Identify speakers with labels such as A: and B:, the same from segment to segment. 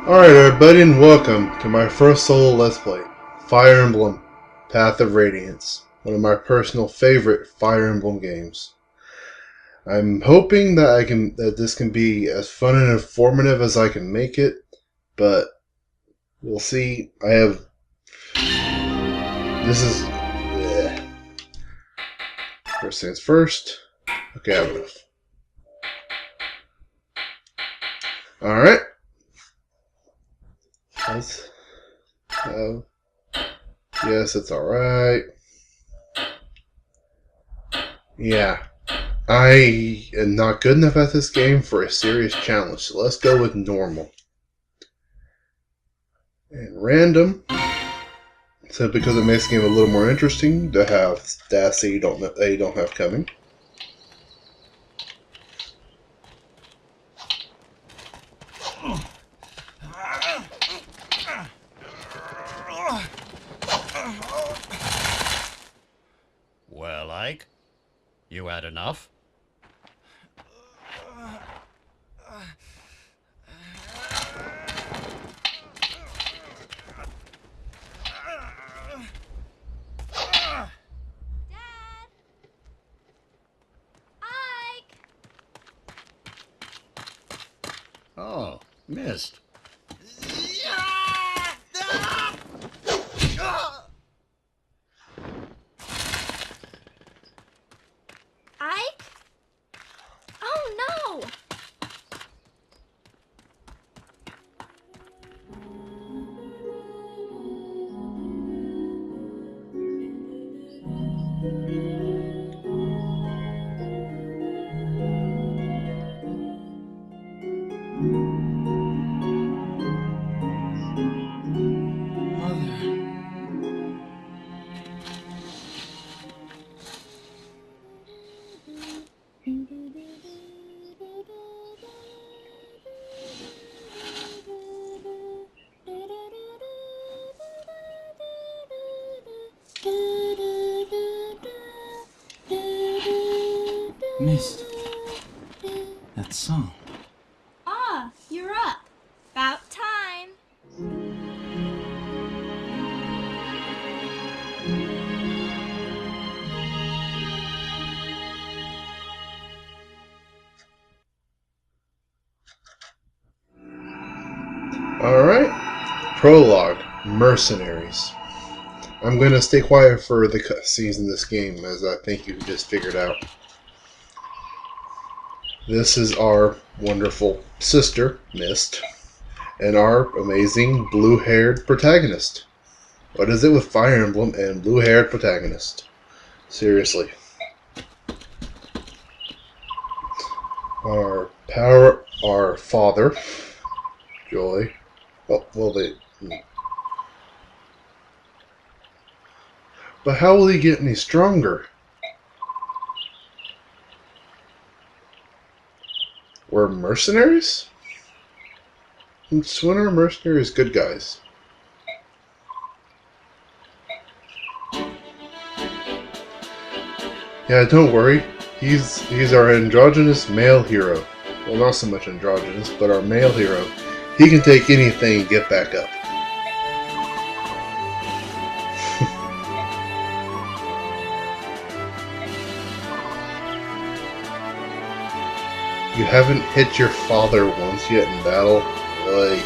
A: Alright everybody, and welcome to my first solo Let's Play, Fire Emblem, Path of Radiance, one of my personal favorite Fire Emblem games. I'm hoping that this can be as fun and informative as I can make it, but we'll see. First things first. Okay, I have enough. Alright. Yes, it's alright. Yeah. I am not good enough at this game for a serious challenge, so let's go with normal. And random. So because it makes the game a little more interesting to have stats that you don't have coming.
B: Well, Ike, you had enough?
C: Dad! Ike!
B: Oh, missed.
C: Ike? Oh no!
D: Missed that song.
C: Ah, you're up. About time.
A: Alright. Prologue. Mercenaries. I'm going to stay quiet for the cutscenes in this game, as I think you just figured out. This is our wonderful sister, Mist, and our amazing blue-haired protagonist. What is it with Fire Emblem and blue-haired protagonist? Seriously. Our father, Joy. But how will he get any stronger? We're mercenaries? When are mercenaries good guys? Yeah, don't worry. He's our androgynous male hero. Well, not so much androgynous, but our male hero. He can take anything and get back up. You haven't hit your father once yet in battle? Like...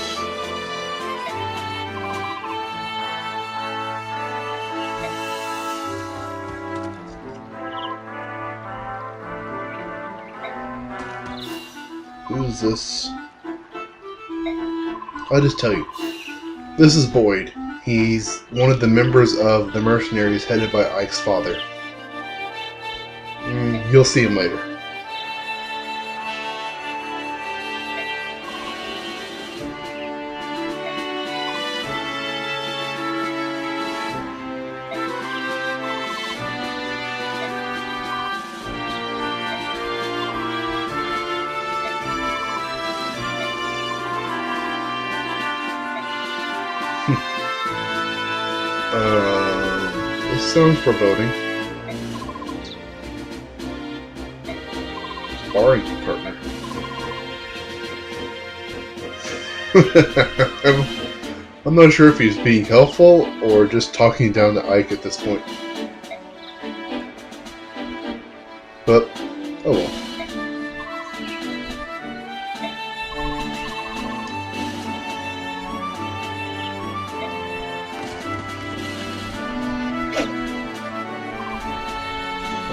A: Who's this? I'll just tell you. This is Boyd. He's one of the members of the mercenaries headed by Ike's father. You'll see him later. This sounds foreboding. Sparring partner. I'm not sure if he's being helpful or just talking down to Ike at this point. But, oh well.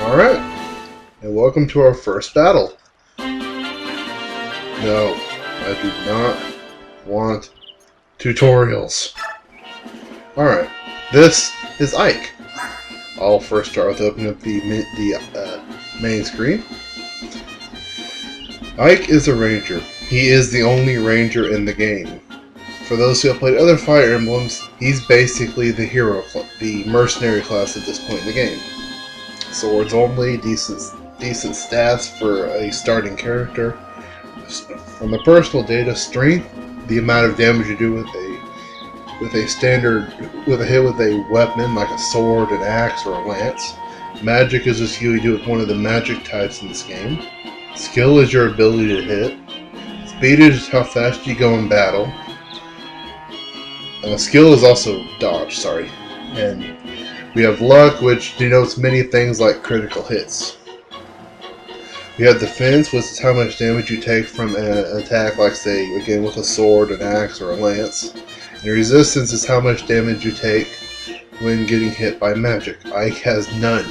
A: Alright, and welcome to our first battle. No, I do not want tutorials. Alright, this is Ike. I'll first start with opening up the main screen. Ike is a ranger. He is the only ranger in the game. For those who have played other Fire Emblems, he's basically the hero, the mercenary class at this point in the game. Swords only, decent stats for a starting character. On the personal data, strength, the amount of damage you do with a hit with a weapon like a sword, an axe, or a lance. Magic is just you do with one of the magic types in this game. Skill is your ability to hit. Speed is how fast you go in battle. Skill is also dodge, sorry. And we have luck, which denotes many things like critical hits. We have defense, which is how much damage you take from an attack, like say, again with a sword, an axe, or a lance. And resistance is how much damage you take when getting hit by magic. Ike has none,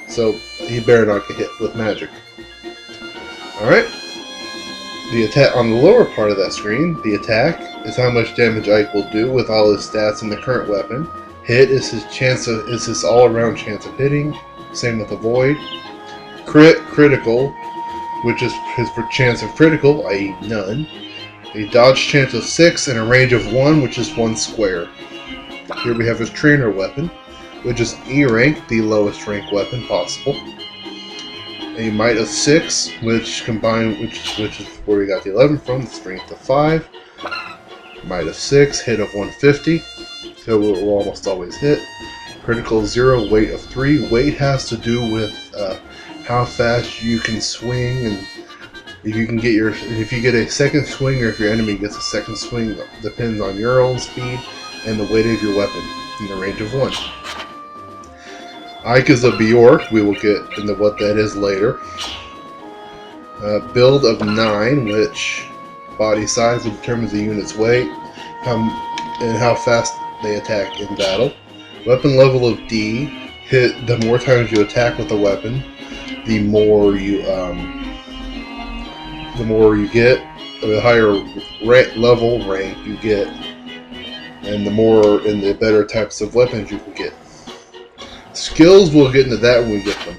A: so he better not get hit with magic. Alright. The attack on the lower part of that screen, the attack, is how much damage Ike will do with all his stats in the current weapon. Hit is his all-around chance of hitting. Same with the void. Critical, which is his chance of critical, i.e. none. A dodge chance of 6 and a range of 1, which is 1 square. Here we have his trainer weapon, which is E rank, the lowest rank weapon possible. A might of 6, which is where we got the 11 from, the strength of 5. Might of 6, hit of 150, so it will almost always hit. Critical 0, weight of 3. Weight has to do with how fast you can swing, and if you get a second swing, or if your enemy gets a second swing, depends on your own speed and the weight of your weapon in the range of 1. Ike is a Bjork. We will get into what that is later. Build of 9, which body size determines the unit's weight and how fast they attack in battle. Weapon level of D. Hit the more times you attack with a weapon, the more you get, the higher level rank you get, and the better types of weapons you can get. Skills, we'll get into that when we get them.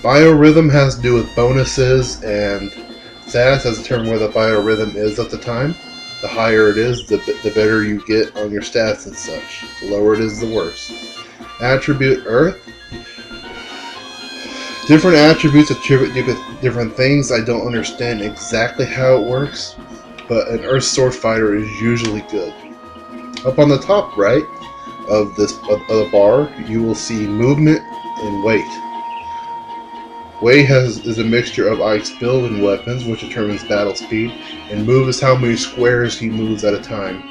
A: Biorhythm has to do with bonuses and stats as determined where the biorhythm is at the time. The higher it is, the better you get on your stats and such. The lower it is, the worse. Attribute Earth. Different attributes attribute different things. I don't understand exactly how it works, but an Earth Sword Fighter is usually good. Up on the top right of the bar, you will see movement and weight. Weight is a mixture of Ike's build and weapons, which determines battle speed, and move is how many squares he moves at a time.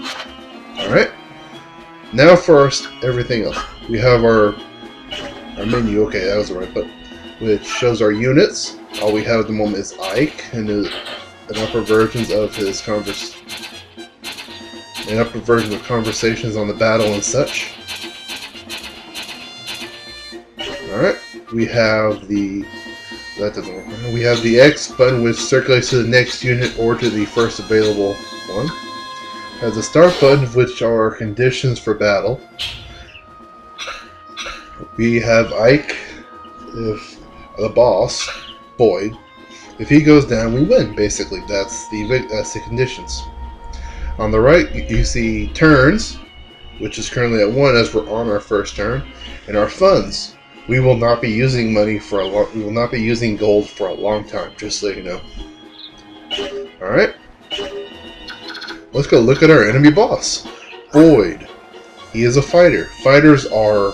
A: Alright, now first, everything else. We have our menu, okay, that was the right button, which shows our units. All we have at the moment is Ike and an upper versions of his conversations on the battle and such. Alright, we have the X button, which circulates to the next unit or to the first available one. Has the start button, which are conditions for battle. We have Ike, if the boss, Boyd. If he goes down, we win. Basically, that's the conditions. On the right, you see turns, which is currently at 1 as we're on our first turn, and our funds. We will not be using we will not be using gold for a long time, just so you know. Alright. Let's go look at our enemy boss. Boyd. He is a fighter. Fighters are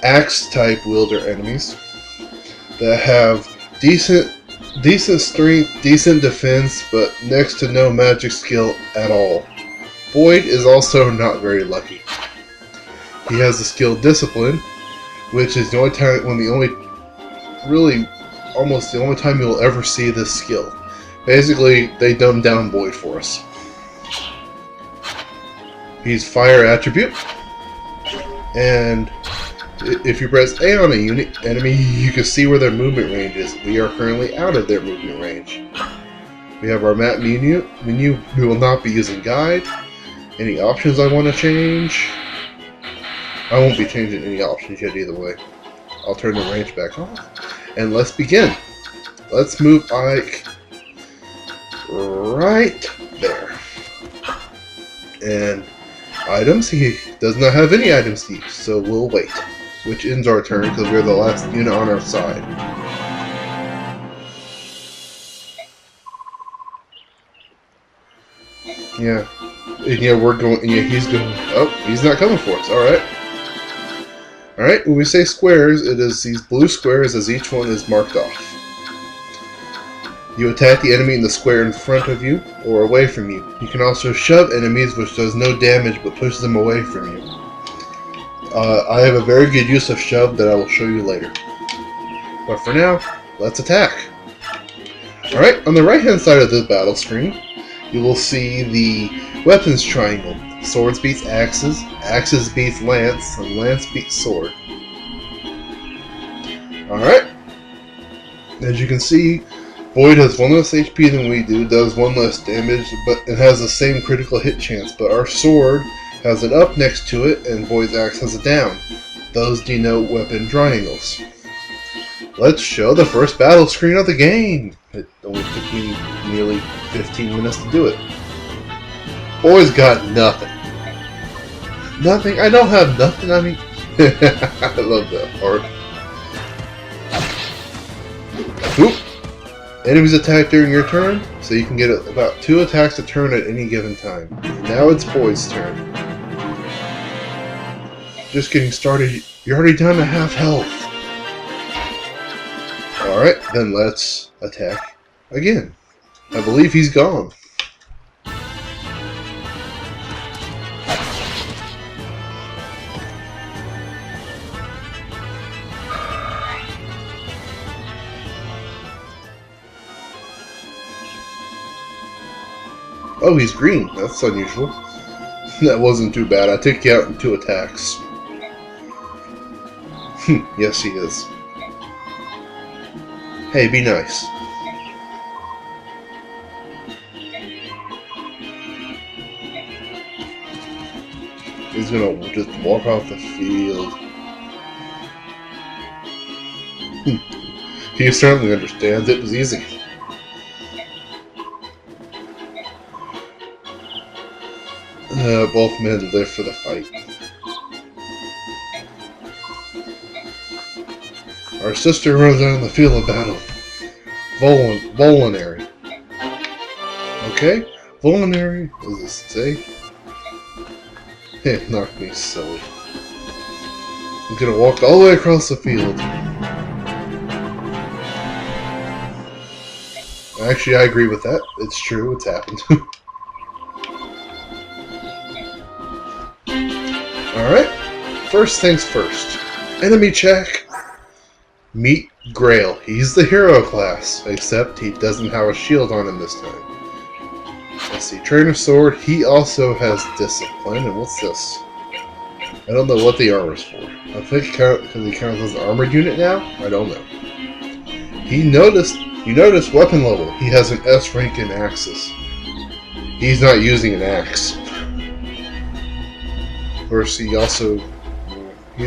A: axe type wielder enemies that have decent Decent strength, decent defense, but next to no magic skill at all. Boyd is also not very lucky. He has the skill Discipline, which is the only time almost the only time you'll ever see this skill. Basically, they dumbed down Boyd for us. He's Fire attribute, and if you press A on a enemy, you can see where their movement range is. We are currently out of their movement range. We have our map menu. We will not be using guide. Any options I want to change? I won't be changing any options yet either way. I'll turn the range back on. And let's begin. Let's move Ike right there. And items, he does not have any items to use, so we'll wait. Which ends our turn because we're the last unit on our side. Yeah. And yeah, we're going, and yeah, he's going, oh, he's not coming for us, alright. Alright, when we say squares, it is these blue squares as each one is marked off. You attack the enemy in the square in front of you or away from you. You can also shove enemies, which does no damage but pushes them away from you. I have a very good use of shove that I will show you later. But for now, let's attack. Alright, on the right hand side of this battle screen, you will see the weapons triangle. Swords beats axes, axes beats lance, and lance beats sword. Alright. As you can see, Boyd has 1 less HP than we do, does 1 less damage, but it has the same critical hit chance, but our sword has an up next to it, and Boyd's axe has a down. Those denote weapon triangles. Let's show the first battle screen of the game! It only took me nearly 15 minutes to do it. Boyd's got nothing. Nothing? I don't have nothing, I mean... I love that part. Oop! Enemies attack during your turn, so you can get about 2 attacks a turn at any given time. Now it's Boyd's turn. Just getting started, you're already down to half health. Alright, then let's attack again. I believe he's gone. Oh, he's green. That's unusual. That wasn't too bad. I took you out in 2 attacks. Yes, he is. Hey, be nice. He's gonna just walk off the field. He certainly understands. It was easy. Both men live for the fight. Our sister runs out on the field of battle. Vulnerary. Okay? Vulnerary? What does this say? It knocked me silly. I'm gonna walk all the way across the field. Actually, I agree with that. It's true. It's happened. Alright, first things first. Enemy check. Meet Grail. He's the hero class, except he doesn't have a shield on him this time. Let's see, Trainer Sword. He also has Discipline. And what's this? I don't know what the armor's for. I think because he counts as an armored unit now? I don't know. You notice weapon level. He has an S rank in axes. He's not using an axe. Of course, he's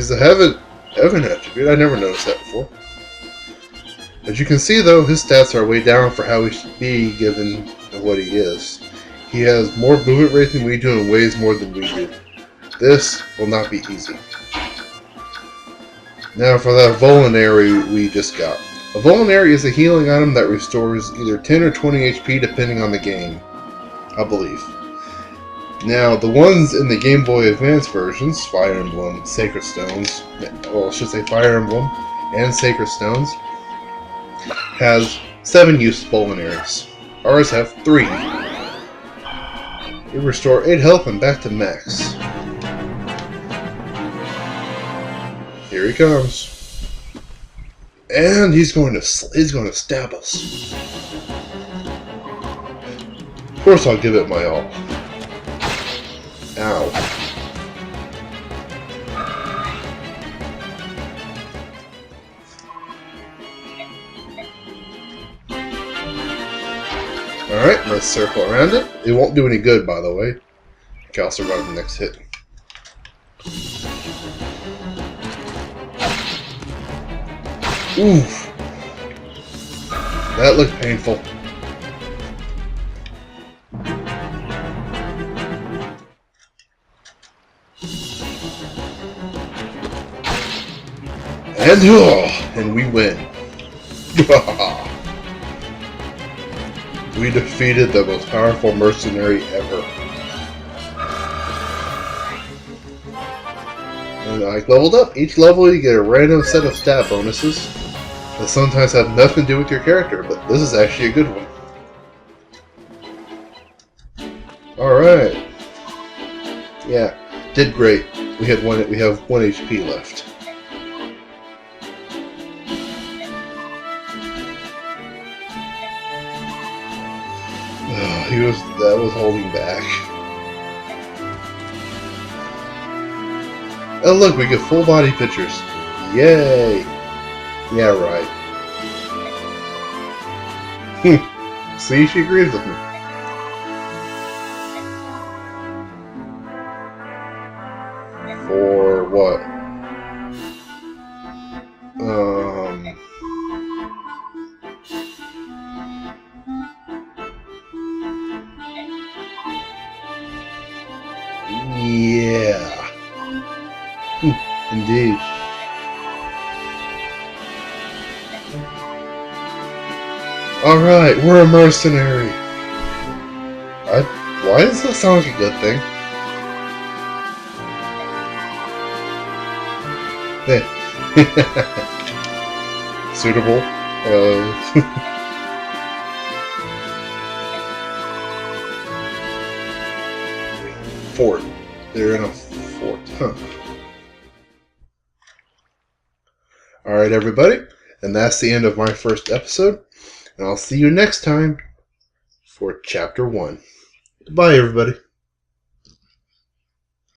A: the heaven attribute. I never noticed that before. As you can see, though, his stats are way down for how he should be given what he is. He has more movement rate than we do and weighs more than we do. This will not be easy. Now for that Vulnerary we just got. A Vulnerary is a healing item that restores either 10 or 20 HP depending on the game, I believe. Now, the ones in the Game Boy Advance versions, Fire Emblem, Sacred Stones, well, I should say Fire Emblem and Sacred Stones, has 7 useful luminaries. Ours have 3. We restore 8 health and back to max. Here he comes. And he's going to stab us. Of course I'll give it my all. Ow. Alright, let's circle around it. It won't do any good, by the way. Okay, I'll survive the next hit. Oof. That looked painful. And we win. We defeated the most powerful mercenary ever. And I leveled up. Each level you get a random set of stat bonuses that sometimes have nothing to do with your character, but this is actually a good one. Alright. Yeah, did great. We have 1 HP left. That was holding back. Oh look, we get full body pictures. Yay! Yeah, right. See, she agrees with me. For what? Yeah. Indeed. Alright, we're a mercenary. Why does that sound like a good thing? Suitable. Fort. They're in a fort. Huh. Alright, everybody. And that's the end of my first episode. And I'll see you next time for Chapter 1. Goodbye, everybody.